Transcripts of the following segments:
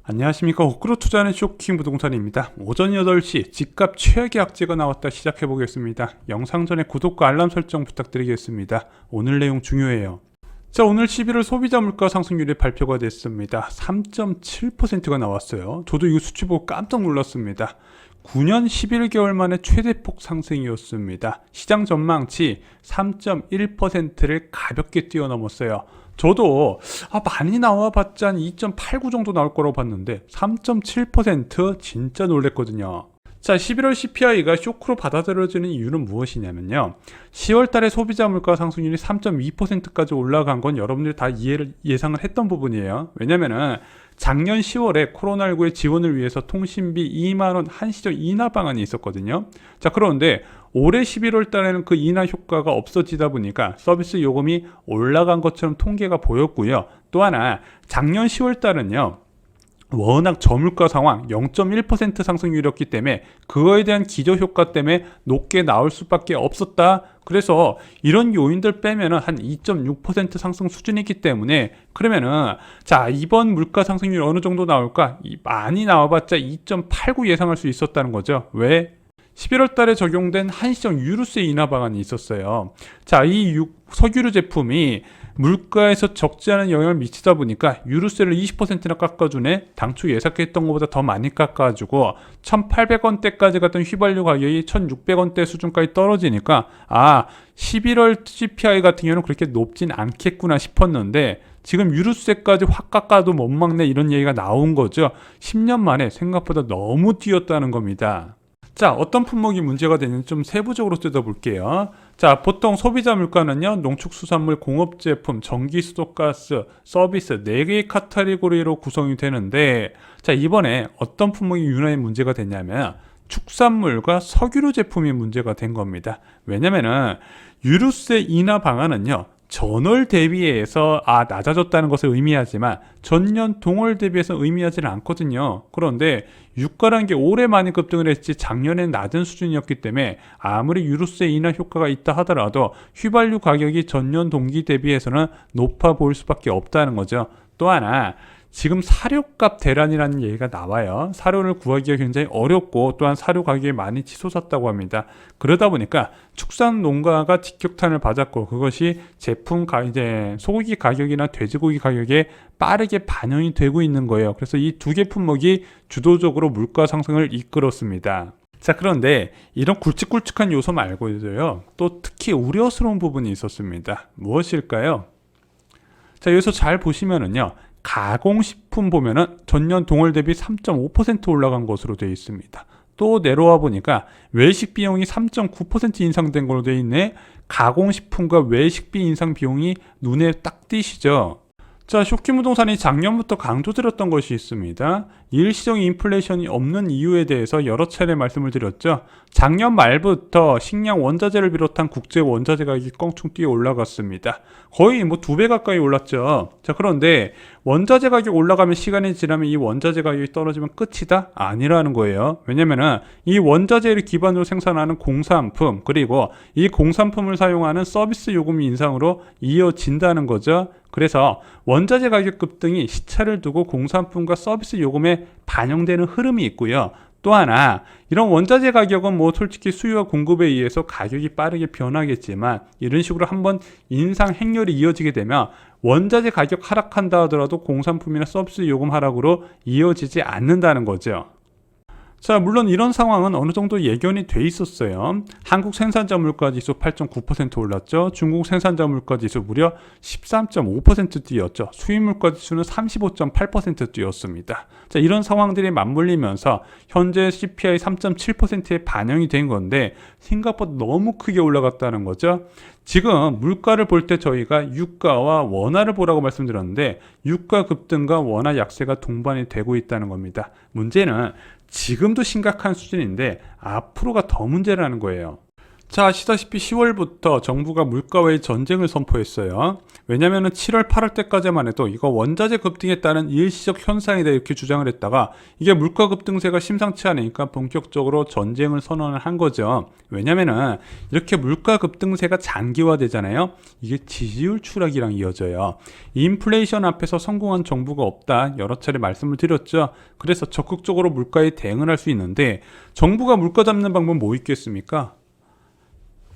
안녕하십니까. 호크로 투자하는 쇼킹 부동산입니다. 오전 8시 집값 최악의 악재가 나왔다 시작해 보겠습니다. 영상 전에 구독과 알람 설정 부탁드리겠습니다. 오늘 내용 중요해요. 자, 오늘 11월 소비자 물가 상승률이 발표가 됐습니다. 3.7%가 나왔어요. 저도 이 수치 보고 깜짝 놀랐습니다. 9년 11개월 만에 최대폭 상승이었습니다. 시장 전망치 3.1%를 가볍게 뛰어넘었어요. 저도 많이 나와봤자 한 2.89 정도 나올 거라고 봤는데 3.7% 진짜 놀랬거든요. 자, 11월 CPI가 쇼크로 받아들여지는 이유는 무엇이냐면요, 10월 달에 소비자 물가 상승률이 3.2%까지 올라간 건 여러분들이 다 예상을 했던 부분이에요. 왜냐면은 작년 10월에 코로나19의 지원을 위해서 통신비 2만원 한시적 인하 방안이 있었거든요. 자, 그런데 올해 11월 달에는 그 인하 효과가 없어지다 보니까 서비스 요금이 올라간 것처럼 통계가 보였고요. 또 하나, 작년 10월 달은요, 워낙 저물가 상황 0.1% 상승률이었기 때문에 그거에 대한 기저효과 때문에 높게 나올 수밖에 없었다. 그래서 이런 요인들 빼면은 한 2.6% 상승 수준이기 때문에, 그러면은 자, 이번 물가 상승률 어느 정도 나올까? 많이 나와봤자 2.89 예상할 수 있었다는 거죠. 왜? 11월 달에 적용된 한시적 유류세 인하 방안이 있었어요. 자, 이 석유류 제품이 물가에서 적지 않은 영향을 미치다 보니까 유류세를 20%나 깎아주네. 당초 예상했던 것보다 더 많이 깎아주고 1,800원대까지 갔던 휘발유 가격이 1,600원대 수준까지 떨어지니까 11월 CPI 같은 경우는 그렇게 높진 않겠구나 싶었는데 지금 유류세까지 확 깎아도 못 막네, 이런 얘기가 나온 거죠. 10년 만에 생각보다 너무 뛰었다는 겁니다. 자, 어떤 품목이 문제가 되는지 좀 세부적으로 뜯어볼게요. 자, 보통 소비자 물가는요, 농축수산물, 공업제품, 전기, 수도, 가스, 서비스 4개의 카테고리로 구성이 되는데, 자, 이번에 어떤 품목이 유난히 문제가 되냐면 축산물과 석유류 제품이 문제가 된 겁니다. 왜냐면은 유류세 인하 방안은요, 전월 대비해서 낮아졌다는 것을 의미하지만 전년 동월 대비해서 의미하지는 않거든요. 그런데 유가라는 게 올해 많이 급등을 했지 작년엔 낮은 수준이었기 때문에 아무리 유류세 인하 효과가 있다 하더라도 휘발유 가격이 전년 동기 대비해서는 높아 보일 수밖에 없다는 거죠. 또 하나, 지금 사료값 대란이라는 얘기가 나와요. 사료를 구하기가 굉장히 어렵고 또한 사료 가격이 많이 치솟았다고 합니다. 그러다 보니까 축산 농가가 직격탄을 맞았고 그것이 이제 소고기 가격이나 돼지고기 가격에 빠르게 반영이 되고 있는 거예요. 그래서 이 두 개 품목이 주도적으로 물가 상승을 이끌었습니다. 자, 그런데 이런 굵직굵직한 요소 말고도요, 또 특히 우려스러운 부분이 있었습니다. 무엇일까요? 자, 여기서 잘 보시면은요, 가공식품 보면은 전년 동월 대비 3.5% 올라간 것으로 되어 있습니다. 또 내려와 보니까 외식 비용이 3.9% 인상된 걸로 되어 있네. 가공식품과 외식비 인상 비용이 눈에 딱 띄시죠. 자, 쇼킹 부동산이 작년부터 강조드렸던 것이 있습니다. 일시적 인플레이션이 없는 이유에 대해서 여러 차례 말씀을 드렸죠. 작년 말부터 식량 원자재를 비롯한 국제 원자재 가격이 껑충 뛰어 올라갔습니다. 거의 2배 가까이 올랐죠. 자, 그런데 원자재 가격 올라가면 시간이 지나면 이 원자재 가격이 떨어지면 끝이다? 아니라는 거예요. 왜냐면은 이 원자재를 기반으로 생산하는 공산품, 그리고 이 공산품을 사용하는 서비스 요금 인상으로 이어진다는 거죠. 그래서 원자재 가격 급등이 시차를 두고 공산품과 서비스 요금에 반영되는 흐름이 있고요. 또 하나, 이런 원자재 가격은 솔직히 수요와 공급에 의해서 가격이 빠르게 변하겠지만 이런 식으로 한번 인상 행렬이 이어지게 되면 원자재 가격 하락한다 하더라도 공산품이나 서비스 요금 하락으로 이어지지 않는다는 거죠. 자, 물론 이런 상황은 어느 정도 예견이 돼 있었어요. 한국 생산자 물가 지수 8.9% 올랐죠. 중국 생산자 물가 지수 무려 13.5% 뛰었죠. 수입 물가 지수는 35.8% 뛰었습니다. 자, 이런 상황들이 맞물리면서 현재 CPI 3.7%에 반영이 된 건데 생각보다 너무 크게 올라갔다는 거죠. 지금 물가를 볼 때 저희가 유가와 원화를 보라고 말씀드렸는데 유가 급등과 원화 약세가 동반이 되고 있다는 겁니다. 문제는 지금도 심각한 수준인데 앞으로가 더 문제라는 거예요. 자, 아시다시피 10월부터 정부가 물가와의 전쟁을 선포했어요. 왜냐면은 7월, 8월 때까지만 해도 이거 원자재 급등에 따른 일시적 현상이다 이렇게 주장을 했다가 이게 물가 급등세가 심상치 않으니까 본격적으로 전쟁을 선언을 한 거죠. 왜냐면은 이렇게 물가 급등세가 장기화되잖아요. 이게 지지율 추락이랑 이어져요. 인플레이션 앞에서 성공한 정부가 없다 여러 차례 말씀을 드렸죠. 그래서 적극적으로 물가에 대응을 할 수 있는데 정부가 물가 잡는 방법 뭐 있겠습니까?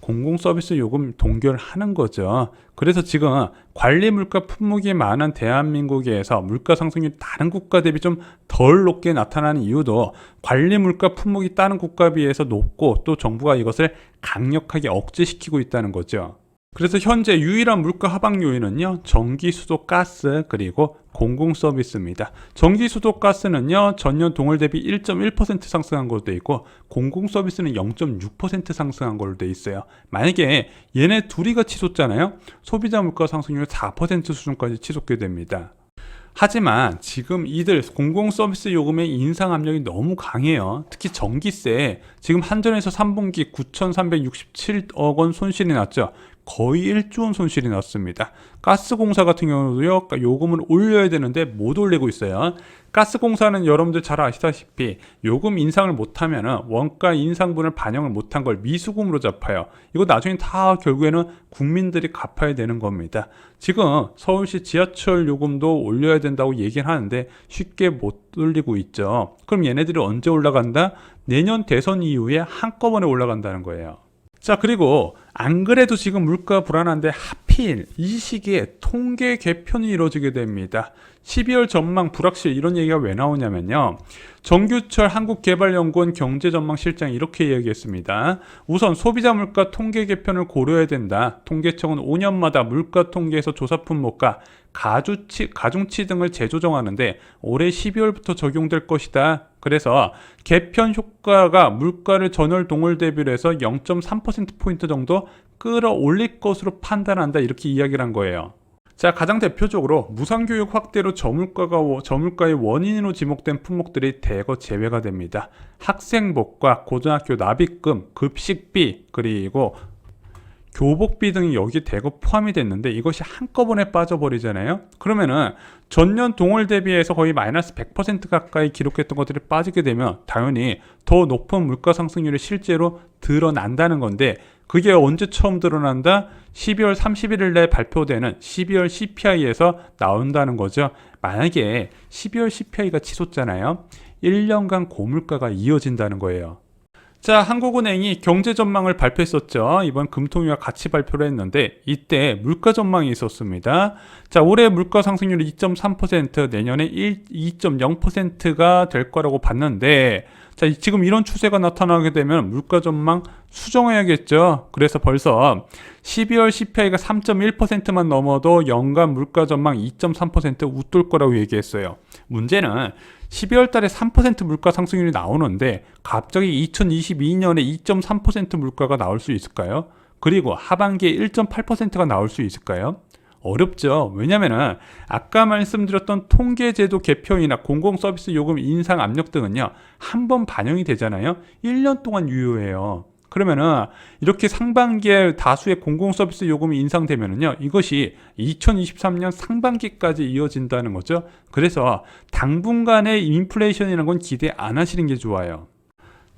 공공서비스 요금 동결하는 거죠. 그래서 지금 관리 물가 품목이 많은 대한민국에서 물가 상승률이 다른 국가 대비 좀 덜 높게 나타나는 이유도 관리 물가 품목이 다른 국가에 비해서 높고 또 정부가 이것을 강력하게 억제시키고 있다는 거죠. 그래서 현재 유일한 물가 하방 요인은요, 전기, 수도, 가스, 그리고 공공 서비스입니다. 전기, 수도, 가스는요, 전년 동월 대비 1.1% 상승한 걸로 돼 있고, 공공 서비스는 0.6% 상승한 걸로 돼 있어요. 만약에 얘네 둘이가 치솟잖아요, 소비자 물가 상승률 4% 수준까지 치솟게 됩니다. 하지만 지금 이들 공공 서비스 요금의 인상 압력이 너무 강해요. 특히 전기세, 지금 한전에서 3분기 9,367억 원 손실이 났죠. 거의 1조 원 손실이 났습니다. 가스공사 같은 경우도요, 요금을 올려야 되는데 못 올리고 있어요. 가스공사는 여러분들 잘 아시다시피 요금 인상을 못하면 원가 인상분을 반영을 못한 걸 미수금으로 잡아요. 이거 나중에 다 결국에는 국민들이 갚아야 되는 겁니다. 지금 서울시 지하철 요금도 올려야 된다고 얘기를 하는데 쉽게 못 올리고 있죠. 그럼 얘네들이 언제 올라간다? 내년 대선 이후에 한꺼번에 올라간다는 거예요. 자, 그리고 안 그래도 지금 물가 불안한데 하필 이 시기에 통계 개편이 이루어지게 됩니다. 12월 전망 불확실 이런 얘기가 왜 나오냐면요. 정규철 한국개발연구원 경제전망실장이 이렇게 이야기했습니다. 우선 소비자 물가 통계 개편을 고려해야 된다. 통계청은 5년마다 물가 통계에서 조사 품목과 가중치 등을 재조정하는데 올해 12월부터 적용될 것이다. 그래서 개편 효과가 물가를 전월 동월 대비로 해서 0.3%포인트 정도 끌어올릴 것으로 판단한다. 이렇게 이야기를 한 거예요. 자, 가장 대표적으로 무상교육 확대로 저물가의 원인으로 지목된 품목들이 대거 제외가 됩니다. 학생복과 고등학교 납입금, 급식비, 그리고 교복비 등이 여기 대거 포함이 됐는데 이것이 한꺼번에 빠져버리잖아요. 그러면은 전년 동월 대비해서 거의 마이너스 100% 가까이 기록했던 것들이 빠지게 되면 당연히 더 높은 물가 상승률이 실제로 드러난다는 건데 그게 언제 처음 드러난다? 12월 31일 날 발표되는 12월 CPI에서 나온다는 거죠. 만약에 12월 CPI가 치솟잖아요. 1년간 고물가가 이어진다는 거예요. 자, 한국은행이 경제 전망을 발표했었죠. 이번 금통위와 같이 발표를 했는데 이때 물가 전망이 있었습니다. 자, 올해 물가 상승률이 2.3%, 내년에 2.0%가 될 거라고 봤는데 자, 지금 이런 추세가 나타나게 되면 물가 전망 수정해야겠죠. 그래서 벌써 12월 CPI가 3.1%만 넘어도 연간 물가 전망 2.3% 웃돌 거라고 얘기했어요. 문제는 12월 달에 3% 물가 상승률이 나오는데 갑자기 2022년에 2.3% 물가가 나올 수 있을까요? 그리고 하반기에 1.8%가 나올 수 있을까요? 어렵죠. 왜냐면은 아까 말씀드렸던 통계제도 개편이나 공공서비스 요금 인상 압력 등은요, 한 번 반영이 되잖아요. 1년 동안 유효해요. 그러면은 이렇게 상반기에 다수의 공공서비스 요금이 인상되면은요, 이것이 2023년 상반기까지 이어진다는 거죠. 그래서 당분간의 인플레이션이라는 건 기대 안 하시는 게 좋아요.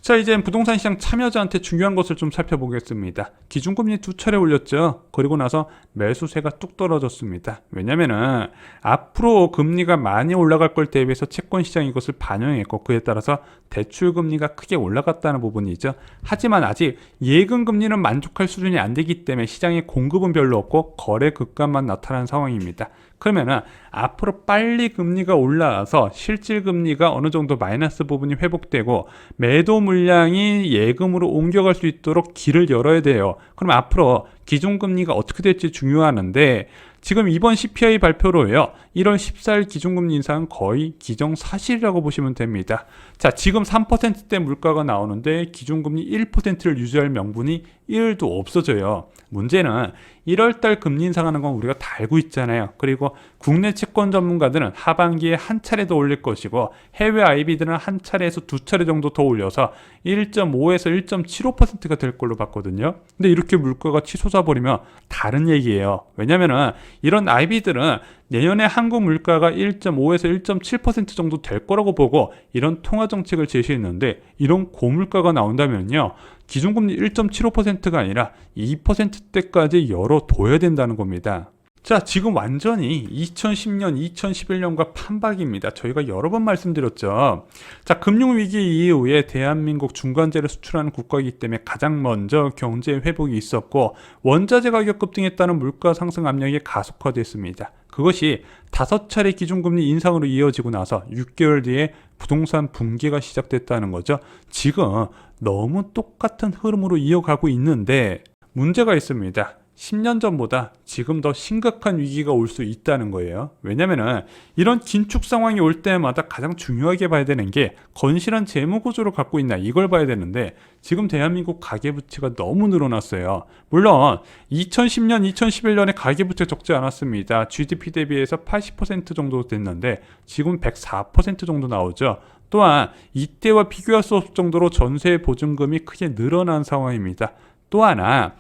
자, 이제 부동산 시장 참여자한테 중요한 것을 좀 살펴보겠습니다. 기준금리 2차례 올렸죠. 그리고 나서 매수세가 뚝 떨어졌습니다. 왜냐면은 앞으로 금리가 많이 올라갈 걸 대비해서 채권시장이 이것을 반영했고 그에 따라서 대출금리가 크게 올라갔다는 부분이죠. 하지만 아직 예금금리는 만족할 수준이 안 되기 때문에 시장에 공급은 별로 없고 거래 급감만 나타난 상황입니다. 그러면은 앞으로 빨리 금리가 올라와서 실질 금리가 어느 정도 마이너스 부분이 회복되고 매도 물량이 예금으로 옮겨갈 수 있도록 길을 열어야 돼요. 그럼 앞으로 기준금리가 어떻게 될지 중요하는데 지금 이번 CPI 발표로요, 1월 14일 기준금리 인상은 거의 기정사실이라고 보시면 됩니다. 자, 지금 3%대 물가가 나오는데 기준금리 1%를 유지할 명분이 1도 없어져요. 문제는 1월달 금리 인상하는 건 우리가 다 알고 있잖아요. 그리고 국내 채권 전문가들은 하반기에 한 차례 더 올릴 것이고 해외 IB들은 한 차례에서 두 차례 정도 더 올려서 1.5에서 1.75%가 될 걸로 봤거든요. 근데 이렇게 물가가 치솟아 버리면 다른 얘기예요. 왜냐면은 이런 IB들은 내년에 한국 물가가 1.5에서 1.7% 정도 될 거라고 보고 이런 통화 정책을 제시했는데 이런 고물가가 나온다면요. 기준금리 1.75%가 아니라 2%대까지 열어둬야 된다는 겁니다. 자, 지금 완전히 2010년, 2011년과 판박입니다. 저희가 여러 번 말씀드렸죠. 자, 금융위기 이후에 대한민국 중간재를 수출하는 국가이기 때문에 가장 먼저 경제 회복이 있었고 원자재 가격 급등에 따른 물가 상승 압력이 가속화됐습니다. 그것이 5차례 기준금리 인상으로 이어지고 나서 6개월 뒤에 부동산 붕괴가 시작됐다는 거죠. 지금 너무 똑같은 흐름으로 이어가고 있는데 문제가 있습니다. 10년 전보다 지금 더 심각한 위기가 올 수 있다는 거예요. 왜냐면은 이런 긴축 상황이 올 때마다 가장 중요하게 봐야 되는 게 건실한 재무 구조를 갖고 있나 이걸 봐야 되는데 지금 대한민국 가계부채가 너무 늘어났어요. 물론 2010년, 2011년에 가계부채 적지 않았습니다. GDP 대비해서 80% 정도 됐는데 지금 104% 정도 나오죠. 또한 이때와 비교할 수 없을 정도로 전세 보증금이 크게 늘어난 상황입니다. 또 하나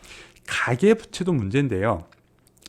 가계부채도 문제인데요.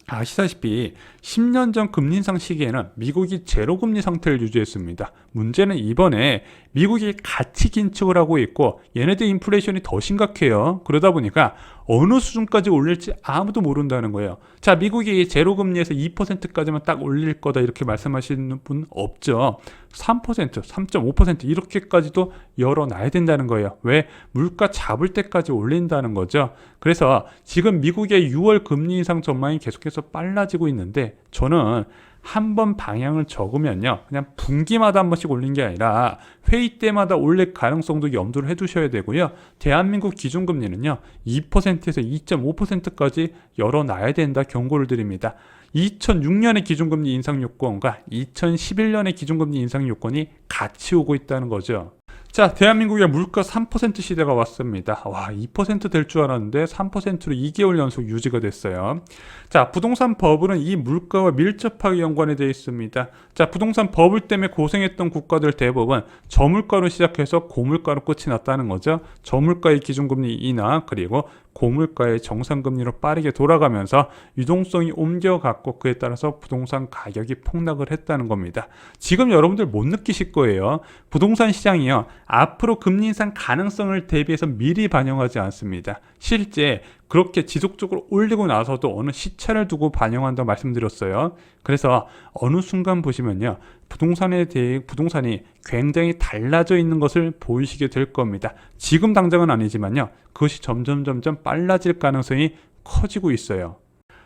아시다시피 10년 전 금리 인상 시기에는 미국이 제로금리 상태를 유지했습니다. 문제는 이번에 미국이 같이 긴축을 하고 있고 얘네들 인플레이션이 더 심각해요. 그러다 보니까 어느 수준까지 올릴지 아무도 모른다는 거예요. 자, 미국이 제로금리에서 2%까지만 딱 올릴 거다 이렇게 말씀하시는 분 없죠. 3%, 3.5% 이렇게까지도 열어놔야 된다는 거예요. 왜? 물가 잡을 때까지 올린다는 거죠. 그래서 지금 미국의 6월 금리 인상 전망이 계속해서 빨라지고 있는데 저는 한 번 방향을 적으면요 그냥 분기마다 한 번씩 올린 게 아니라 회의 때마다 올릴 가능성도 염두를 해두셔야 되고요. 대한민국 기준금리는요 2%에서 2.5%까지 열어놔야 된다 경고를 드립니다. 2006년의 기준금리 인상 요건과 2011년의 기준금리 인상 요건이 같이 오고 있다는 거죠. 자, 대한민국의 물가 3% 시대가 왔습니다. 와, 2% 될 줄 알았는데 3%로 2개월 연속 유지가 됐어요. 자, 부동산 버블은 이 물가와 밀접하게 연관이 되어 있습니다. 자, 부동산 버블 때문에 고생했던 국가들 대부분 저물가로 시작해서 고물가로 끝이 났다는 거죠. 저물가의 기준금리 인하 그리고 고물가의 정상금리로 빠르게 돌아가면서 유동성이 옮겨갔고 그에 따라서 부동산 가격이 폭락을 했다는 겁니다. 지금 여러분들 못 느끼실 거예요. 부동산 시장이요. 앞으로 금리 인상 가능성을 대비해서 미리 반영하지 않습니다. 실제 그렇게 지속적으로 올리고 나서도 어느 시차를 두고 반영한다고 말씀드렸어요. 그래서 어느 순간 보시면요. 부동산이 굉장히 달라져 있는 것을 보이시게 될 겁니다. 지금 당장은 아니지만요. 그것이 점점 빨라질 가능성이 커지고 있어요.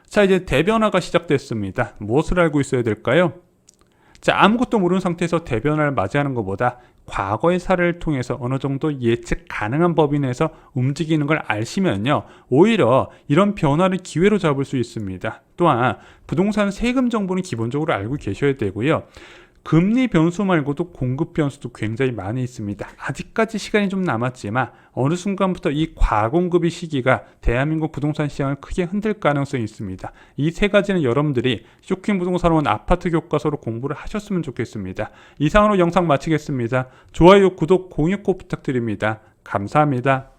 자, 이제 대변화가 시작됐습니다. 무엇을 알고 있어야 될까요? 자, 아무것도 모르는 상태에서 대변화를 맞이하는 것보다 과거의 사례를 통해서 어느 정도 예측 가능한 범위 내에서 움직이는 걸 아시면요. 오히려 이런 변화를 기회로 잡을 수 있습니다. 또한 부동산 세금 정보는 기본적으로 알고 계셔야 되고요. 금리 변수 말고도 공급 변수도 굉장히 많이 있습니다. 아직까지 시간이 좀 남았지만 어느 순간부터 이 과공급의 시기가 대한민국 부동산 시장을 크게 흔들 가능성이 있습니다. 이 세 가지는 여러분들이 쇼킹 부동산원 아파트 교과서로 공부를 하셨으면 좋겠습니다. 이상으로 영상 마치겠습니다. 좋아요, 구독, 공유 꼭 부탁드립니다. 감사합니다.